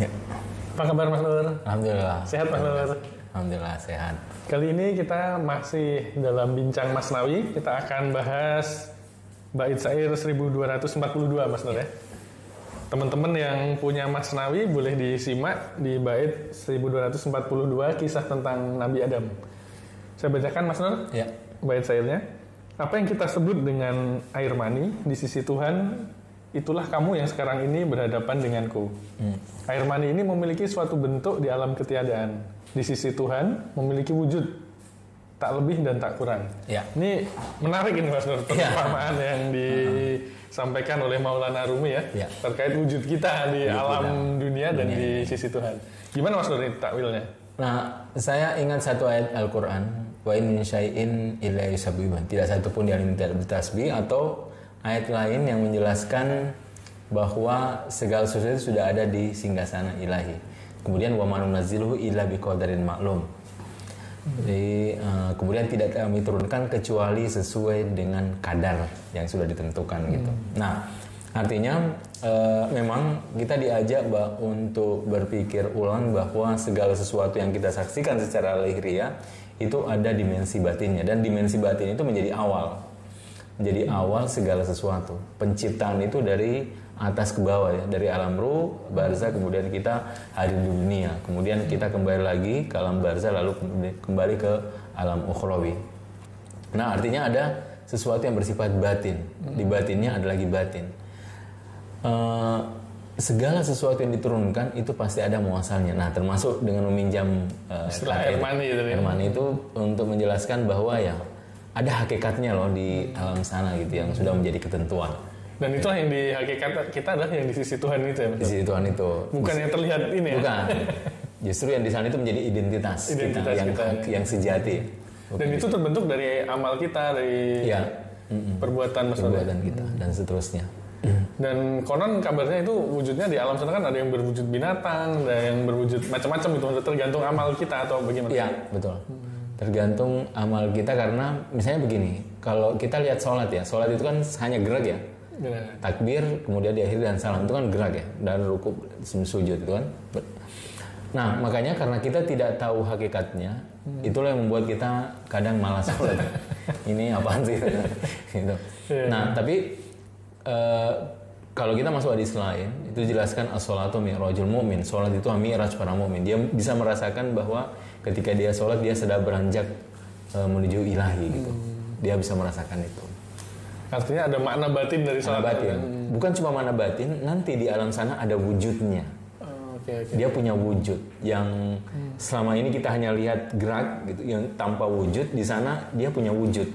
Ya. Apa kabar Mas Nur? Alhamdulillah. Sehat Mas Nur? Alhamdulillah sehat. Kali ini kita masih dalam bincang Masnawi. Kita akan bahas bait syair 1242 Mas Nur ya. Teman-teman yang punya Masnawi boleh disimak di bait 1242 kisah tentang Nabi Adam. Saya bacakan Mas Nur. Ya. Bait syairnya. Apa yang kita sebut dengan air mani di sisi Tuhan, itulah kamu yang sekarang ini berhadapan denganku. Air mani ini memiliki suatu bentuk di alam ketiadaan. Di sisi Tuhan memiliki wujud, tak lebih dan tak kurang. Ya. Ini menarik ini Mas Nur, perumpamaan yang disampaikan oleh Maulana Rumi ya, terkait wujud kita di alam dunia dan di sisi Tuhan. Gimana Mas Nur ini takwilnya? Nah, saya ingat satu ayat Al-Quran, wa in min syai'in illa yusabbihu. Tidak satu pun di alam tidak bertasbih, atau ayat lain yang menjelaskan bahwa segala sesuatu sudah ada di singgasana ilahi. Kemudian wa ma nunazziluhu illa biqadarin maklum. Jadi kemudian tidak kami turunkan kecuali sesuai dengan kadar yang sudah ditentukan gitu. Nah, artinya memang kita diajak untuk berpikir ulang bahwa segala sesuatu yang kita saksikan secara lahiriah itu ada dimensi batinnya, dan dimensi batin itu menjadi awal segala sesuatu. Penciptaan itu dari atas ke bawah ya, dari alam ruh, barzah, kemudian kita hadir di dunia, kemudian kita kembali lagi ke alam barzah, lalu kembali ke alam ukhrawi. Nah, artinya ada sesuatu yang bersifat batin, di batinnya ada lagi batin. Segala sesuatu yang diturunkan itu pasti ada muasalnya. Nah, termasuk dengan meminjam air mani itu untuk menjelaskan bahwa ya ada hakikatnya loh di alam sana gitu, yang sudah menjadi ketentuan. Dan itulah yang di hakikat kita adalah yang di sisi Tuhan itu ya. Di sisi Tuhan itu. Bukan yang terlihat ini ya. Bukan. Justru yang di sana itu menjadi identitas kita yang sejati. Dan itu terbentuk dari amal kita, dari perbuatan kita dan seterusnya. Dan konon kabarnya itu wujudnya di alam sana kan ada yang berwujud binatang, ada yang berwujud macam-macam itu, tergantung amal kita atau bagaimana? Iya, betul. Tergantung amal kita, karena misalnya begini, kalau kita lihat sholat ya, sholat itu kan hanya gerak ya. Takbir, kemudian diakhiri dan salam, itu kan gerak ya, dan rukuk, sujud itu kan. Nah, makanya karena kita tidak tahu hakikatnya, itulah yang membuat kita kadang malas sholat. Ini apaan sih? Gitu. Nah, tapi kalau kita masuk hadis lain, itu jelaskan as-sholatu mi'rajul mu'min. Sholat itu mi'raj para mu'min. Dia bisa merasakan bahwa ketika dia sholat, dia sedang beranjak menuju ilahi gitu. Dia bisa merasakan itu. Artinya ada makna batin dari sholat. Bukan cuma makna batin, nanti di alam sana ada wujudnya. Dia punya wujud yang selama ini kita hanya lihat gerak gitu, yang tanpa wujud. Di sana dia punya wujud.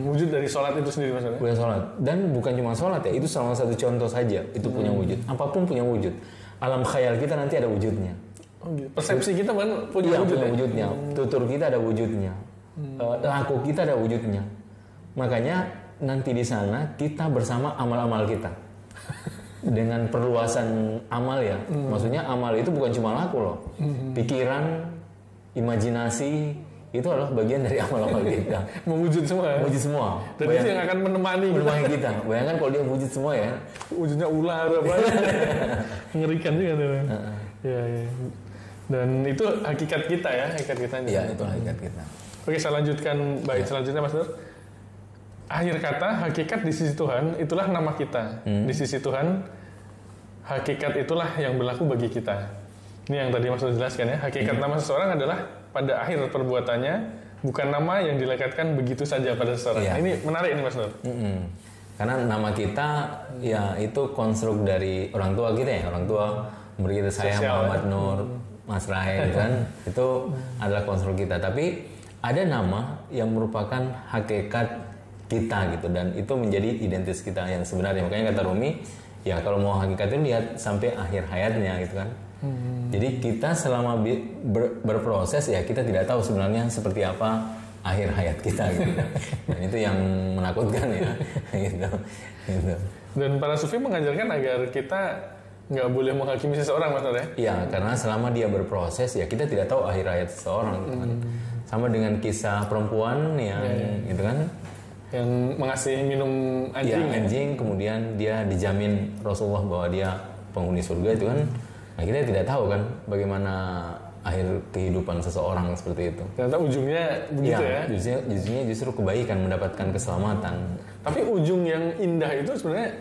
Wujud dari sholat itu sendiri maksudnya? Punya sholat. Dan bukan cuma sholat ya, itu salah satu contoh saja. Itu punya wujud. Apapun punya wujud. Alam khayal kita nanti ada wujudnya. Persepsi kita kan punya wujudnya. Tutur kita ada wujudnya. Laku kita ada wujudnya. Makanya nanti di sana kita bersama amal-amal kita. Dengan perluasan amal ya. Maksudnya amal itu bukan cuma laku loh. Pikiran, imajinasi, itu adalah bagian dari amal-amal kita. Mewujud semua ya? Mewujud semua. Dan itu yang akan menemani kita. Bayangkan kalau dia wujud semua ya. Wujudnya ular apa. Ngerikan juga tuh. Ya. Dan itu hakikat kita ya, hakikat kita. Iya, itu hakikat kita. Oke, saya lanjutkan bait selanjutnya Mas Nur. Akhir kata, hakikat di sisi Tuhan itulah nama kita. Di sisi Tuhan, hakikat itulah yang berlaku bagi kita. Ini yang tadi Mas Nur jelaskan ya. Hakikat nama seseorang adalah pada akhir perbuatannya, bukan nama yang dilekatkan begitu saja pada seseorang. Ini menarik nih Mas Nur. Karena nama kita ya itu konstruk dari orang tua kita ya. Orang tua memberi kita saya Muhammad Nur, Mas Rai kan. Itu adalah konstruk kita. Tapi ada nama yang merupakan hakikat kita gitu, dan itu menjadi identitas kita yang sebenarnya. Makanya kata Rumi, ya kalau mau hakikat itu lihat sampai akhir hayatnya gitu kan. Jadi kita selama berproses ya kita tidak tahu sebenarnya seperti apa akhir hayat kita gitu. Dan itu yang menakutkan ya gitu. Dan para sufi mengajarkan agar kita nggak boleh menghakimi seseorang Mas Nur ya? Iya, karena selama dia berproses ya kita tidak tahu akhir hayat seseorang gitu kan. Sama dengan kisah perempuan yang gitu kan, yang mengasih minum anjing. Ya, anjing, kemudian dia dijamin Rasulullah bahwa dia penghuni surga itu kan, nah kita tidak tahu kan bagaimana akhir kehidupan seseorang seperti itu. Ternyata ujungnya begitu ya. Ujungnya justru kebaikan, mendapatkan keselamatan. Tapi ujung yang indah itu sebenarnya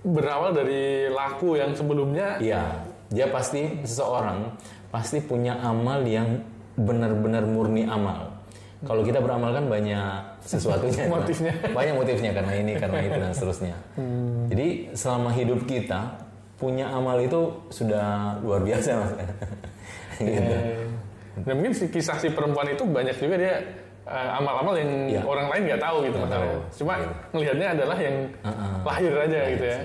berawal dari laku yang sebelumnya. Iya, dia pasti seseorang pasti punya amal yang benar-benar murni amal. Kalau kita beramal kan banyak sesuatunya, motifnya. Banyak motifnya karena ini, karena itu dan seterusnya. Jadi selama hidup kita punya amal itu sudah luar biasa mas. Gitu. Dan mungkin kisah si perempuan itu banyak juga dia amal-amal yang orang lain nggak tahu gitu masalahnya. Cuma ngelihatnya adalah yang lahir aja gitu ya.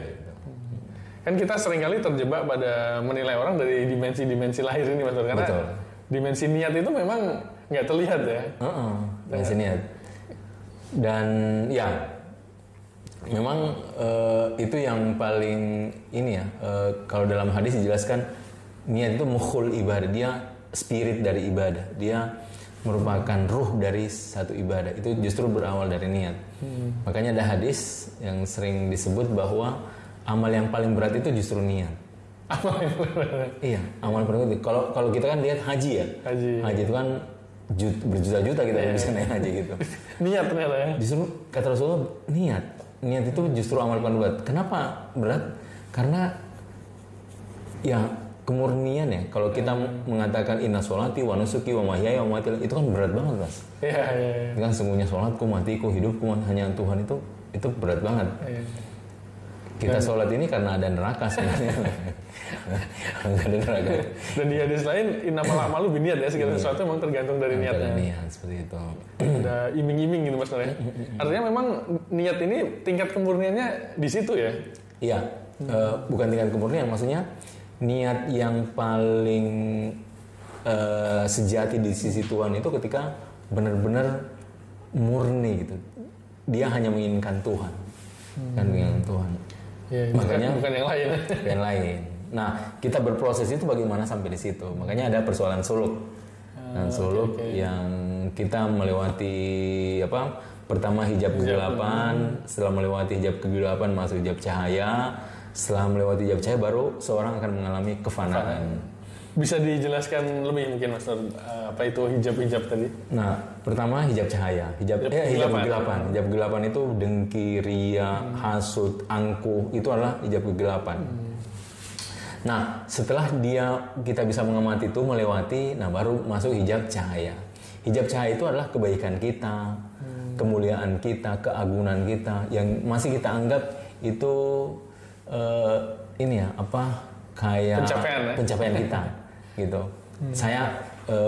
Kan kita seringkali terjebak pada menilai orang dari dimensi-dimensi lahir ini mas, karena dimensi niat itu memang nggak terlihat ya. Dimensi niat. Dan ya memang itu yang paling ini ya. Kalau dalam hadis dijelaskan niat itu mukhul ibadah, dia spirit dari ibadah, dia merupakan ruh dari satu ibadah. Itu justru berawal dari niat. Makanya ada hadis yang sering disebut bahwa amal yang paling berat itu justru niat. Iya, amal paling berat. Kalau kita kan lihat haji ya, haji itu kan berjuta-juta kita bisa naik haji gitu. Niat ternyata ya. Justru kata Rasulullah niat itu justru amal paling berat. Kenapa berat? Karena ya kemurnian ya. Kalau kita mengatakan inna sholati wa nusuki wa mahyaya wa mamati, itu kan berat banget mas. Iya. Itu kan sungguhnya sholatku, matiku, hidupku hanya Tuhan, itu berat banget. Kita sholat ini karena ada neraka sebenarnya. Ada neraka. Dan di hadis lain innamal a'malu binniyat ya, segala sesuatu memang tergantung dari niatnya. Niat seperti itu. Ada iming-iming gitu mas ya. Artinya memang niat ini tingkat kemurniannya di situ ya. Iya. Bukan tingkat kemurnian, maksudnya niat yang paling sejati di sisi Tuhan itu ketika benar-benar murni gitu. Dia hanya menginginkan Tuhan, kan menginginkan Tuhan. Ya, makanya bukan yang lain. Yang lain. Nah, kita berproses itu bagaimana sampai di situ. Makanya ada persoalan suluk. Suluk yang kita melewati pertama hijab kegelapan, setelah melewati hijab kegelapan masuk hijab cahaya. Setelah melewati hijab cahaya baru seorang akan mengalami kefanaan. Bisa dijelaskan lebih mungkin mas, apa itu hijab-hijab tadi? Nah, pertama hijab cahaya, hijab kegelapan. Hijab kegelapan itu dengki, ria, hasud, angkuh, itu adalah hijab kegelapan. Nah, setelah kita bisa mengamati itu, melewati, nah baru masuk hijab cahaya. Hijab cahaya itu adalah kebaikan kita, kemuliaan kita, keagungan kita yang masih kita anggap itu kayak pencapaian kita gitu. Saya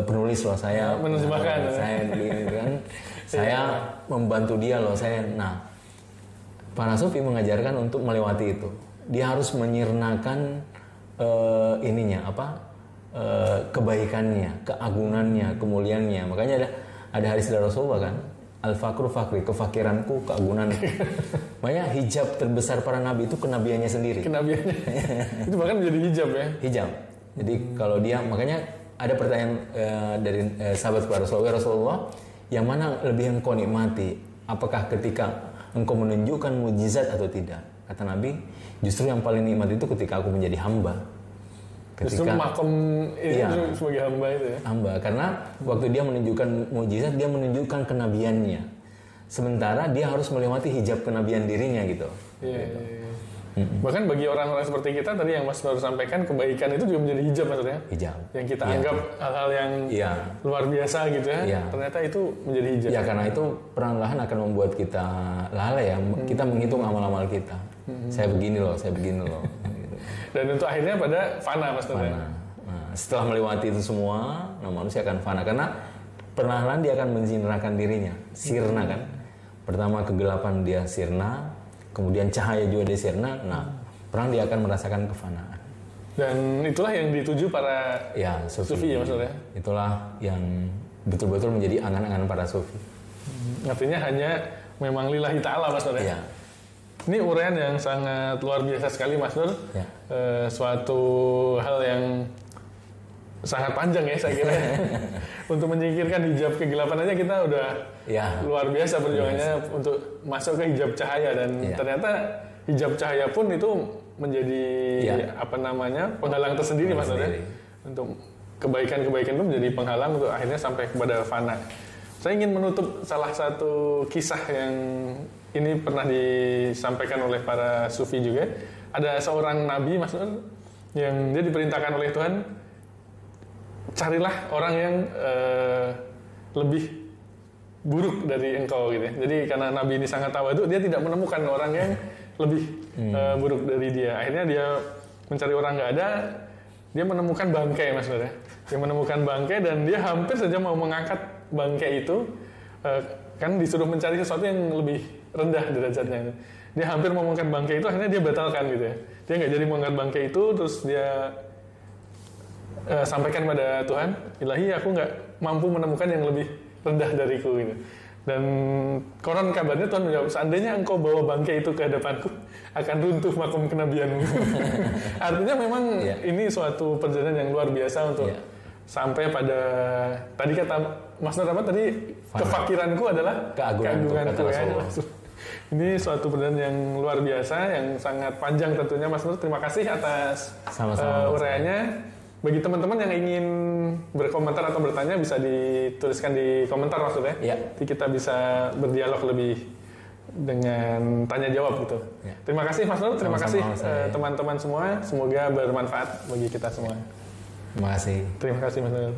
penulis loh, saya menerjemahkan, saya begini kan, saya membantu dia loh, Nah, para sufi mengajarkan untuk melewati itu. Dia harus menyirnakan kebaikannya, keagungannya, kemuliaannya. Makanya ada hadis dari Rasulullah kan, al-fakru fakri, kefakiranku, keagunganku. Makanya hijab terbesar para nabi itu kenabiannya sendiri. Kenabiannya. Itu bahkan menjadi hijab ya. Hijab. Jadi kalau dia, makanya ada pertanyaan dari sahabat kepada Rasulullah, yang mana lebih engkau nikmati? Apakah ketika engkau menunjukkan mujizat atau tidak? Kata Nabi, justru yang paling nikmat itu ketika aku menjadi hamba. Justru makom ini sebagai hamba itu ya. Hamba, karena waktu dia menunjukkan mujizat, dia menunjukkan kenabiannya. Sementara dia harus melewati hijab kenabian dirinya gitu. Iya. Bahkan bagi orang-orang seperti kita tadi yang Mas baru sampaikan, kebaikan itu juga menjadi hijab maksudnya. Hijab. Yang kita anggap hal-hal yang luar biasa gitu ya. Ternyata itu menjadi hijab. Ya, karena itu perlahan akan membuat kita lalai ya. Kita menghitung amal-amal kita. Saya begini loh. Gitu. Dan untuk akhirnya pada fana Mas. Fana. Nah, setelah melewati itu semua, manusia akan fana karena perlahan dia akan menjinrakan dirinya. Sirna kan. Pertama kegelapan dia sirna, kemudian cahaya juga dia sirna. Nah, perang dia akan merasakan kefanaan. Dan itulah yang dituju para sufi ya maksudnya. Itulah yang betul-betul menjadi angan-angan para sufi. Artinya hanya memang lillahi ta'ala Mas Nur ya. Ini uraian yang sangat luar biasa sekali Mas Nur. Suatu hal yang sangat panjang ya saya kira. Untuk menyingkirkan hijab kegelapan aja kita udah luar biasa perjuangannya untuk masuk ke hijab cahaya. Dan ternyata hijab cahaya pun itu menjadi penghalang tersendiri Mas Nur ya. Untuk kebaikan-kebaikan itu menjadi penghalang untuk akhirnya sampai kepada fana. Saya ingin menutup salah satu kisah yang ini pernah disampaikan oleh para sufi juga. Ada seorang nabi Mas Nur yang dia diperintahkan oleh Tuhan, carilah orang yang lebih buruk dari engkau gitu ya. Jadi karena nabi ini sangat tawadhu, dia tidak menemukan orang yang lebih buruk dari dia. Akhirnya dia mencari orang nggak ada, dia menemukan bangkai Mas Nur ya. Dia menemukan bangkai dan dia hampir saja mau mengangkat bangkai itu, kan disuruh mencari sesuatu yang lebih rendah derajatnya. Dia hampir mau mengangkat bangkai itu, akhirnya dia batalkan gitu ya. Dia nggak jadi mengangkat bangkai itu, terus dia sampaikan pada Tuhan, Ilahi aku nggak mampu menemukan yang lebih rendah dariku gitu. Dan konon kabarnya Tuhan menjawab, seandainya engkau bawa bangkai itu ke hadapanku, akan runtuh makom kenabianmu. Artinya memang ini suatu perjalanan yang luar biasa untuk sampai pada, tadi kata Mas Nur apa tadi, kefakiranku adalah keagunganku ya. Ini suatu perjalanan yang luar biasa, yang sangat panjang tentunya Mas Nur. Terima kasih atas uraiannya. Bagi teman-teman yang ingin berkomentar atau bertanya bisa dituliskan di komentar maksudnya. Jadi kita bisa berdialog lebih dengan tanya jawab gitu. Terima kasih Mas Nur, terima kasih teman-teman semua. Semoga bermanfaat bagi kita semua. Terima kasih. Terima kasih Mas Nur.